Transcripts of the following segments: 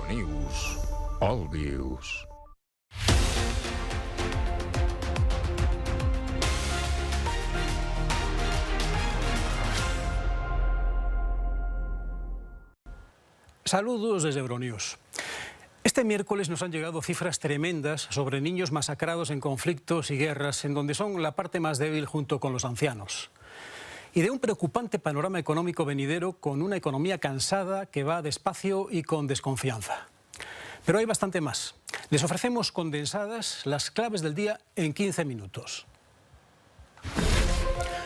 Euronews. All Views. Saludos desde Euronews. Este miércoles nos han llegado cifras tremendas sobre niños masacrados en conflictos y guerras, en donde son la parte más débil junto con los ancianos. Y de un preocupante panorama económico venidero con una economía cansada que va despacio y con desconfianza. Pero hay bastante más. Les ofrecemos condensadas las claves del día en 15 minutos.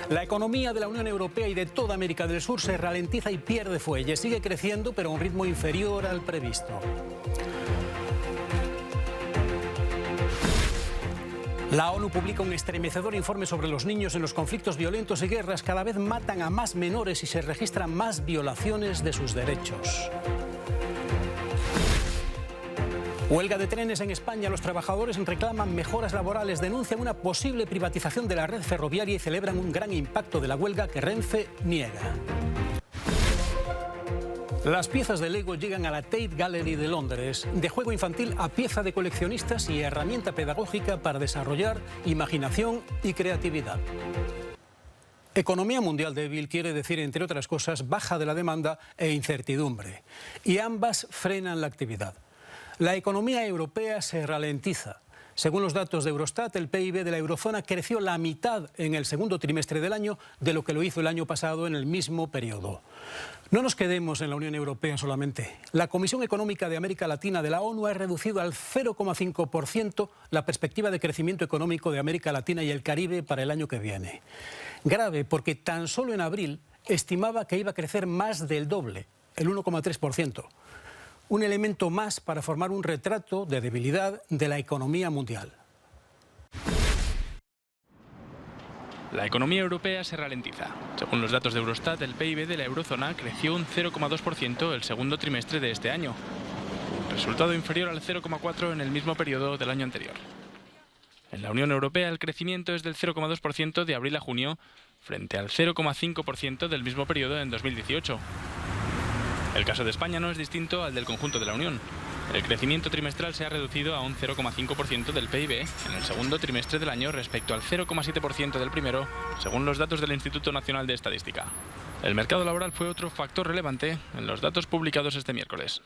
La economía de la Unión Europea y de toda América del Sur se ralentiza y pierde fuelle. Sigue creciendo, pero a un ritmo inferior al previsto. La ONU publica un estremecedor informe sobre los niños en los conflictos violentos y guerras. Cada vez matan a más menores y se registran más violaciones de sus derechos. Huelga de trenes en España. Los trabajadores reclaman mejoras laborales, denuncian una posible privatización de la red ferroviaria y celebran un gran impacto de la huelga que Renfe niega. Las piezas de Lego llegan a la Tate Gallery de Londres, de juego infantil a pieza de coleccionistas y herramienta pedagógica para desarrollar imaginación y creatividad. Economía mundial débil quiere decir, entre otras cosas, baja de la demanda e incertidumbre. Y ambas frenan la actividad. La economía europea se ralentiza. Según los datos de Eurostat, el PIB de la eurozona creció la mitad en el segundo trimestre del año de lo que lo hizo el año pasado en el mismo periodo. No nos quedemos en la Unión Europea solamente. La Comisión Económica de América Latina de la ONU ha reducido al 0,5% la perspectiva de crecimiento económico de América Latina y el Caribe para el año que viene. Grave, porque tan solo en abril estimaba que iba a crecer más del doble, el 1,3%. Un elemento más para formar un retrato de debilidad de la economía mundial. La economía europea se ralentiza. Según los datos de Eurostat, el PIB de la eurozona creció un 0,2% el segundo trimestre de este año, resultado inferior al 0,4% en el mismo periodo del año anterior. En la Unión Europea el crecimiento es del 0,2% de abril a junio, frente al 0,5% del mismo periodo en 2018. El caso de España no es distinto al del conjunto de la Unión. El crecimiento trimestral se ha reducido a un 0,5% del PIB en el segundo trimestre del año respecto al 0,7% del primero, según los datos del Instituto Nacional de Estadística. El mercado laboral fue otro factor relevante en los datos publicados este miércoles.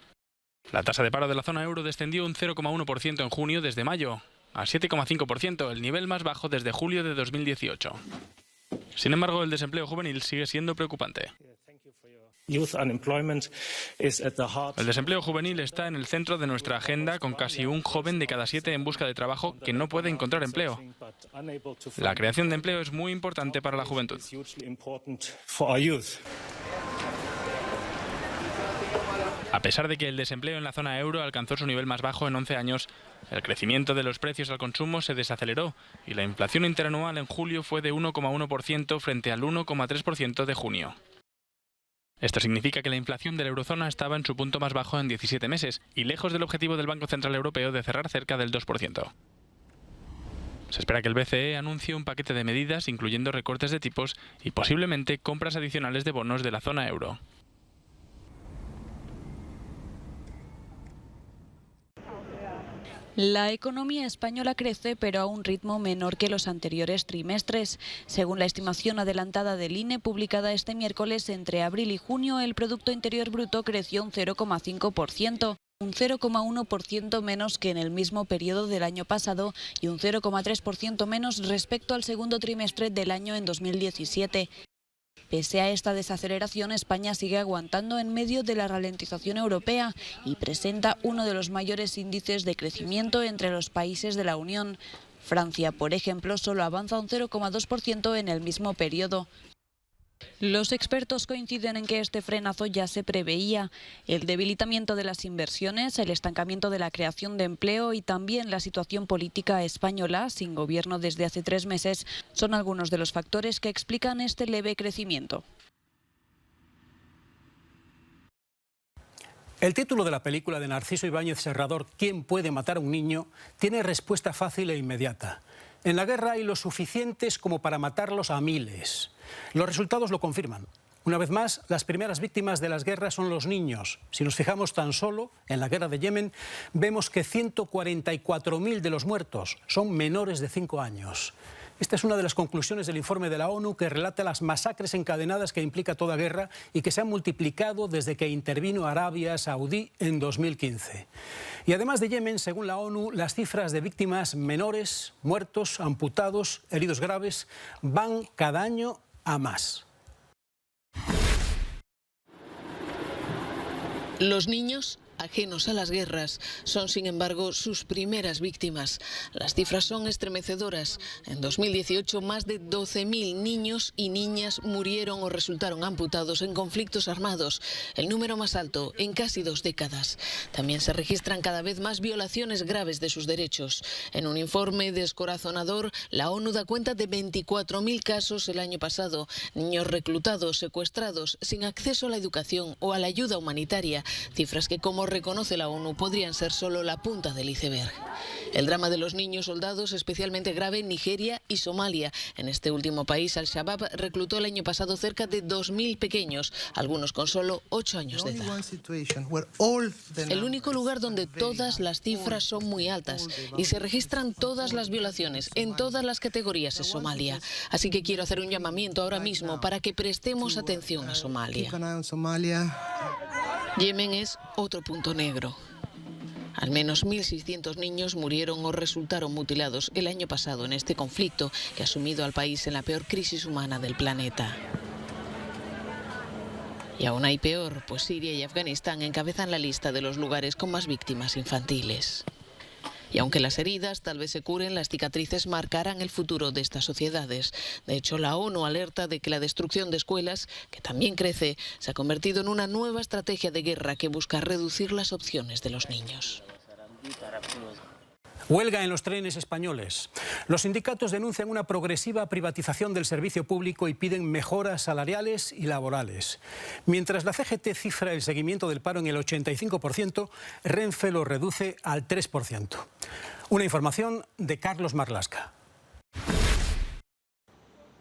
La tasa de paro de la zona euro descendió un 0,1% en junio desde mayo, a 7,5%, el nivel más bajo desde julio de 2018. Sin embargo, el desempleo juvenil sigue siendo preocupante. El desempleo juvenil está en el centro de nuestra agenda, con casi un joven de cada 7 en busca de trabajo que no puede encontrar empleo. La creación de empleo es muy importante para la juventud. A pesar de que el desempleo en la zona euro alcanzó su nivel más bajo en 11 años, el crecimiento de los precios al consumo se desaceleró y la inflación interanual en julio fue de 1,1% frente al 1,3% de junio. Esto significa que la inflación de la eurozona estaba en su punto más bajo en 17 meses y lejos del objetivo del Banco Central Europeo de cerrar cerca del 2%. Se espera que el BCE anuncie un paquete de medidas incluyendo recortes de tipos y posiblemente compras adicionales de bonos de la zona euro. La economía española crece, pero a un ritmo menor que los anteriores trimestres. Según la estimación adelantada del INE, publicada este miércoles, entre abril y junio el Producto Interior Bruto creció un 0,5%. Un 0,1% menos que en el mismo periodo del año pasado y un 0,3% menos respecto al segundo trimestre del año en 2017. Pese a esta desaceleración, España sigue aguantando en medio de la ralentización europea y presenta uno de los mayores índices de crecimiento entre los países de la Unión. Francia, por ejemplo, solo avanza un 0,2% en el mismo periodo. Los expertos coinciden en que este frenazo ya se preveía. El debilitamiento de las inversiones, el estancamiento de la creación de empleo y también la situación política española, sin gobierno desde hace 3 meses, son algunos de los factores que explican este leve crecimiento. El título de la película de Narciso Ibáñez Serrador, ¿Quién puede matar a un niño?, tiene respuesta fácil e inmediata. En la guerra hay los suficientes como para matarlos a miles. Los resultados lo confirman. Una vez más, las primeras víctimas de las guerras son los niños. Si nos fijamos tan solo en la guerra de Yemen, vemos que 144.000 de los muertos son menores de 5 años. Esta es una de las conclusiones del informe de la ONU que relata las masacres encadenadas que implica toda guerra y que se han multiplicado desde que intervino Arabia Saudí en 2015. Y además de Yemen, según la ONU, las cifras de víctimas menores, muertos, amputados, heridos graves, van cada año a más. Los niños, ajenos a las guerras, son sin embargo sus primeras víctimas. Las cifras son estremecedoras. En 2018 más de 12.000 niños y niñas murieron o resultaron amputados en conflictos armados, el número más alto en casi 2 décadas. También se registran cada vez más violaciones graves de sus derechos. En un informe descorazonador, la ONU da cuenta de 24.000 casos el año pasado. Niños reclutados, secuestrados, sin acceso a la educación o a la ayuda humanitaria. Cifras que, como reconoce la ONU, podrían ser solo la punta del iceberg. El drama de los niños soldados, especialmente grave en Nigeria y Somalia. En este último país, Al-Shabaab reclutó el año pasado cerca de 2.000 pequeños, algunos con solo 8 años de edad. El único lugar donde todas las cifras son muy altas y se registran todas las violaciones en todas las categorías es Somalia. Así que quiero hacer un llamamiento ahora mismo para que prestemos atención a Somalia. Yemen es otro punto negro. Al menos 1.600 niños murieron o resultaron mutilados el año pasado en este conflicto que ha sumido al país en la peor crisis humana del planeta. Y aún hay peor, pues Siria y Afganistán encabezan la lista de los lugares con más víctimas infantiles. Y aunque las heridas tal vez se curen, las cicatrices marcarán el futuro de estas sociedades. De hecho, la ONU alerta de que la destrucción de escuelas, que también crece, se ha convertido en una nueva estrategia de guerra que busca reducir las opciones de los niños. Huelga en los trenes españoles. Los sindicatos denuncian una progresiva privatización del servicio público y piden mejoras salariales y laborales. Mientras la CGT cifra el seguimiento del paro en el 85%, Renfe lo reduce al 3%. Una información de Carlos Marlasca.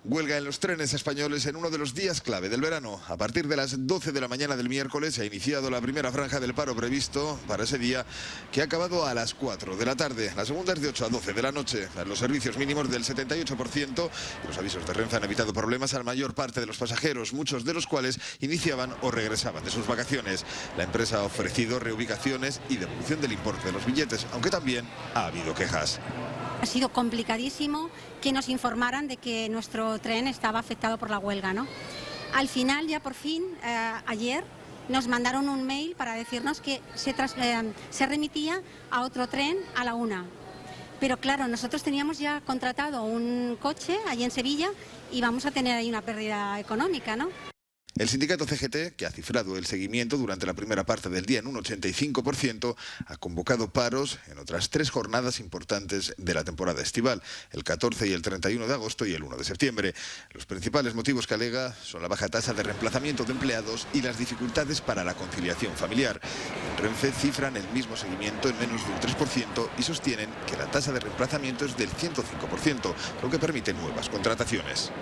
Huelga en los trenes españoles en uno de los días clave del verano. A partir de las 12 de la mañana del miércoles se ha iniciado la primera franja del paro previsto para ese día, que ha acabado a las 4 de la tarde. La segunda es de 8 a 12 de la noche. Los servicios mínimos del 78%. Los avisos de Renfe han evitado problemas a la mayor parte de los pasajeros, muchos de los cuales iniciaban o regresaban de sus vacaciones. La empresa ha ofrecido reubicaciones y devolución del importe de los billetes, aunque también ha habido quejas. Ha sido complicadísimo que nos informaran de que nuestro tren estaba afectado por la huelga, ¿no? Al final, ya por fin, ayer, nos mandaron un mail para decirnos que se remitía a otro tren a la 1. Pero claro, nosotros teníamos ya contratado un coche allí en Sevilla y vamos a tener ahí una pérdida económica, ¿no? El sindicato CGT, que ha cifrado el seguimiento durante la primera parte del día en un 85%, ha convocado paros en otras 3 jornadas importantes de la temporada estival, el 14 y el 31 de agosto y el 1 de septiembre. Los principales motivos que alega son la baja tasa de reemplazamiento de empleados y las dificultades para la conciliación familiar. En Renfe cifran el mismo seguimiento en menos de un 3% y sostienen que la tasa de reemplazamiento es del 105%, lo que permite nuevas contrataciones.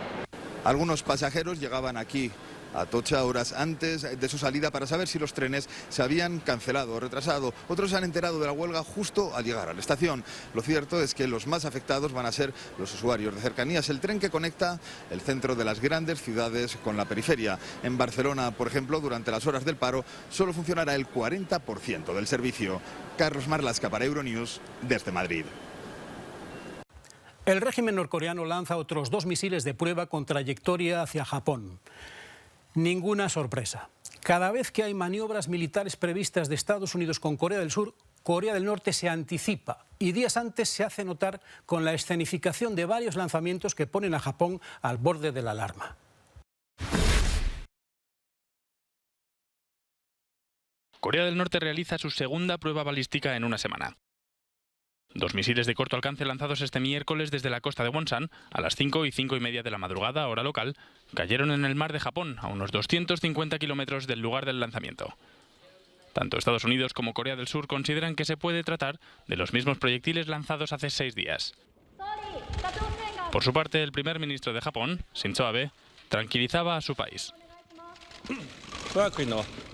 Algunos pasajeros llegaban aquí a Atocha horas antes de su salida para saber si los trenes se habían cancelado o retrasado. Otros se han enterado de la huelga justo al llegar a la estación. Lo cierto es que los más afectados van a ser los usuarios de cercanías, el tren que conecta el centro de las grandes ciudades con la periferia. En Barcelona, por ejemplo, durante las horas del paro, solo funcionará el 40% del servicio. Carlos Marlasca para Euronews, desde Madrid. El régimen norcoreano lanza otros 2 misiles de prueba con trayectoria hacia Japón. Ninguna sorpresa. Cada vez que hay maniobras militares previstas de Estados Unidos con Corea del Sur, Corea del Norte se anticipa y días antes se hace notar con la escenificación de varios lanzamientos que ponen a Japón al borde de la alarma. Corea del Norte realiza su segunda prueba balística en una semana. 2 misiles de corto alcance lanzados este miércoles desde la costa de Wonsan a las 5 y 5 y media de la madrugada, hora local, cayeron en el mar de Japón, a unos 250 kilómetros del lugar del lanzamiento. Tanto Estados Unidos como Corea del Sur consideran que se puede tratar de los mismos proyectiles lanzados hace 6 días. Por su parte, el primer ministro de Japón, Shinzo Abe, tranquilizaba a su país.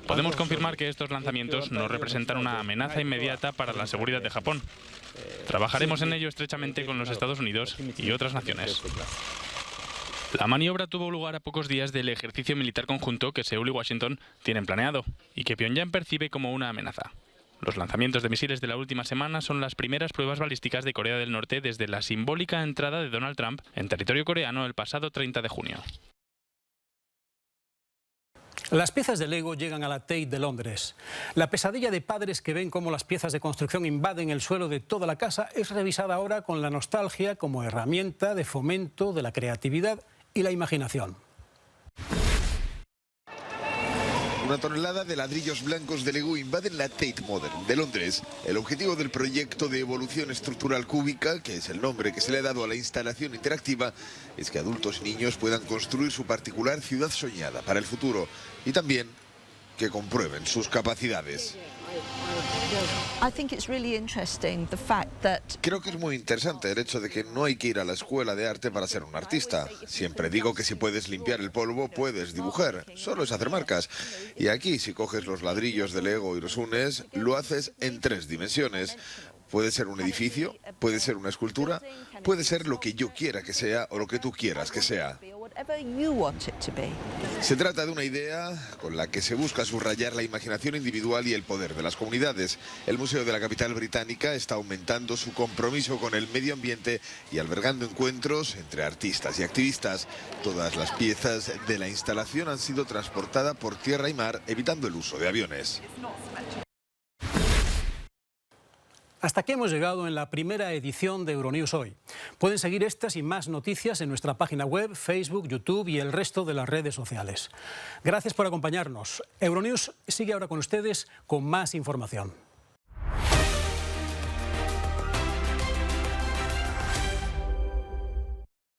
Podemos confirmar que estos lanzamientos no representan una amenaza inmediata para la seguridad de Japón. Trabajaremos en ello estrechamente con los Estados Unidos y otras naciones. La maniobra tuvo lugar a pocos días del ejercicio militar conjunto que Seúl y Washington tienen planeado y que Pyongyang percibe como una amenaza. Los lanzamientos de misiles de la última semana son las primeras pruebas balísticas de Corea del Norte desde la simbólica entrada de Donald Trump en territorio coreano el pasado 30 de junio. Las piezas de Lego llegan a la Tate de Londres. La pesadilla de padres que ven cómo las piezas de construcción invaden el suelo de toda la casa es revisada ahora con la nostalgia como herramienta de fomento de la creatividad y la imaginación. Una tonelada de ladrillos blancos de Lego invaden la Tate Modern de Londres. El objetivo del proyecto de evolución estructural cúbica, que es el nombre que se le ha dado a la instalación interactiva, es que adultos y niños puedan construir su particular ciudad soñada para el futuro y también que comprueben sus capacidades. Creo que es muy interesante el hecho de que no hay que ir a la escuela de arte para ser un artista. Siempre digo que si puedes limpiar el polvo, puedes dibujar. Solo es hacer marcas. Y aquí, si coges los ladrillos de Lego y los unes, lo haces en 3 dimensiones. Puede ser un edificio, puede ser una escultura, puede ser lo que yo quiera que sea o lo que tú quieras que sea. Se trata de una idea con la que se busca subrayar la imaginación individual y el poder de las comunidades. El Museo de la capital británica está aumentando su compromiso con el medio ambiente y albergando encuentros entre artistas y activistas. Todas las piezas de la instalación han sido transportadas por tierra y mar, evitando el uso de aviones. Hasta aquí hemos llegado en la primera edición de Euronews Hoy. Pueden seguir estas y más noticias en nuestra página web, Facebook, YouTube y el resto de las redes sociales. Gracias por acompañarnos. Euronews sigue ahora con ustedes con más información.